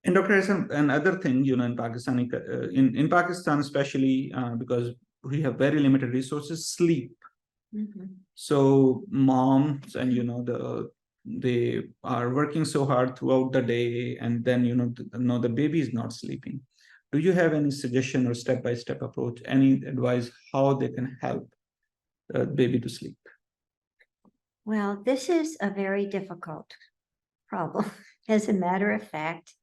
And Dr. Hassan, another thing, in Pakistani, in Pakistan especially, because we have very limited resources, sleep. So moms and they are working so hard throughout the day, and then the baby is not sleeping. Do you have any suggestion or step-by-step approach, any advice how they can help the baby to sleep? Well, this is a very difficult problem. As a matter of fact,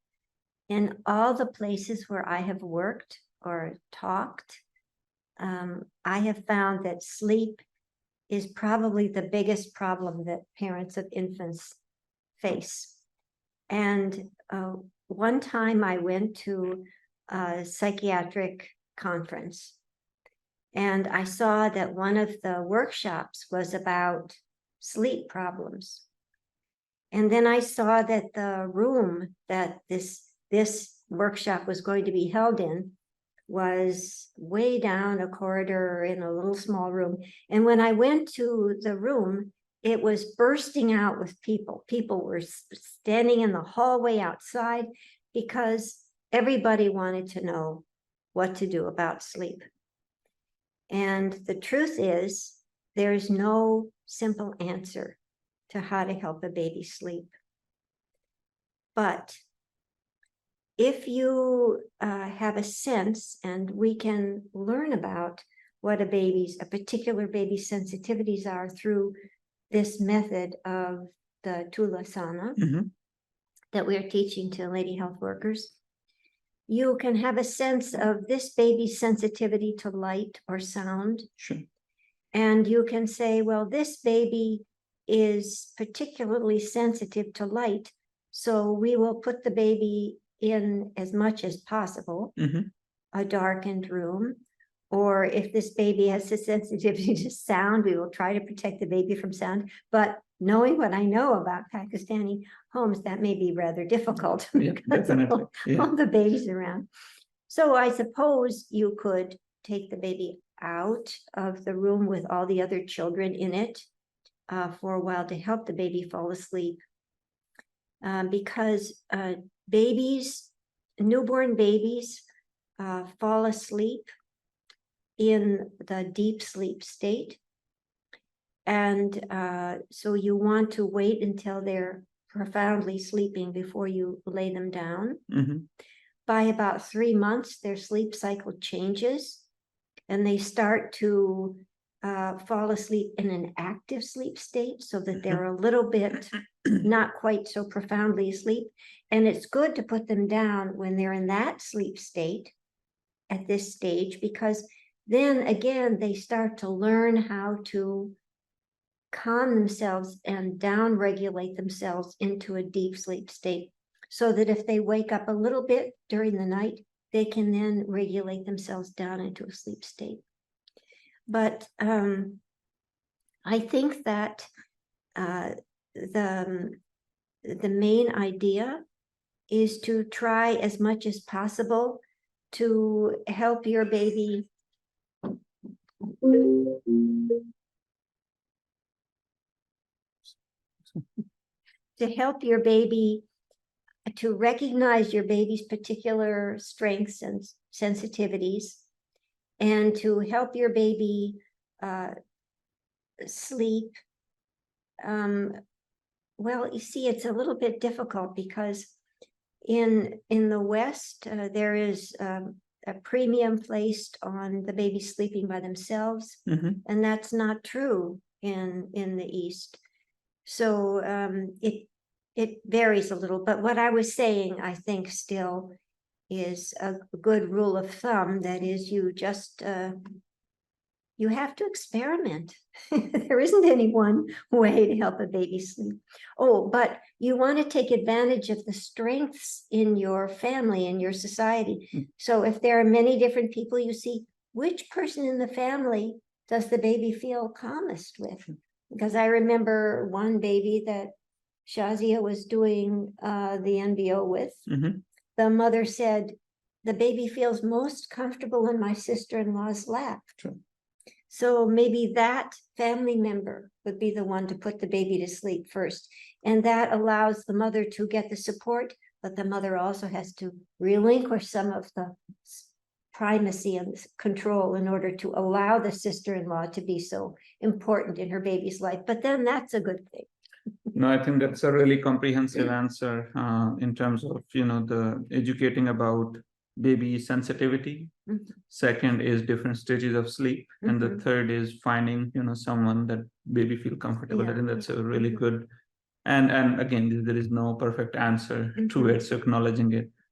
in all the places where I have worked or talked, I have found that sleep is probably the biggest problem that parents of infants face. And one time I went to a psychiatric conference, and I saw that one of the workshops was about sleep problems. And then I saw that the room that this workshop was going to be held in was way down a corridor in a little small room. And when I went to the room, it was bursting out with people. People were standing in the hallway outside because everybody wanted to know what to do about sleep. And the truth is, there is no simple answer to how to help a baby sleep. But if you have a sense, and we can learn about what a particular baby's sensitivities are through this method of the Tulasana that we are teaching to lady health workers, you can have a sense of this baby's sensitivity to light or sound. Sure. And you can say, well, this baby is particularly sensitive to light, so we will put the baby in, as much as possible, a darkened room. Or if this baby has a sensitivity to sound, we will try to protect the baby from sound. But knowing what I know about Pakistani homes, that may be rather difficult because of all the babies around. So I suppose you could take the baby out of the room with all the other children in it for a while to help the baby fall asleep. Because newborn babies fall asleep in the deep sleep state. And so you want to wait until they're profoundly sleeping before you lay them down. By about 3 months, their sleep cycle changes, and they start to fall asleep in an active sleep state, so that they're a little bit not quite so profoundly asleep. And it's good to put them down when they're in that sleep state at this stage, because then again, they start to learn how to calm themselves and down-regulate themselves into a deep sleep state, so that if they wake up a little bit during the night, they can then regulate themselves down into a sleep state. But I think that the main idea is to try as much as possible to help your baby to recognize your baby's particular strengths and sensitivities, and to help your baby sleep. Well, you see, it's a little bit difficult because in the West, there is a premium placed on the baby sleeping by themselves, and that's not true in the East. So it varies a little, but what I was saying, I think, still is a good rule of thumb. That is, you just you have to experiment. There isn't any one way to help a baby sleep. Oh, but you want to take advantage of the strengths in your family and your society. So if there are many different people, you see which person in the family does the baby feel calmest with. Because I remember one baby that Shazia was doing the NBO with. The mother said, the baby feels most comfortable in my sister-in-law's lap. True. So maybe that family member would be the one to put the baby to sleep first. And that allows the mother to get the support, but the mother also has to relinquish some of the primacy and control in order to allow the sister-in-law to be so important in her baby's life. But then that's a good thing. No, I think that's a really comprehensive answer in terms of, the educating about baby sensitivity. Mhm. Second is different stages of sleep. And the third is finding, someone that baby feel comfortable. I Yeah. think that's a really good, and again, there is no perfect answer to it, so acknowledging it.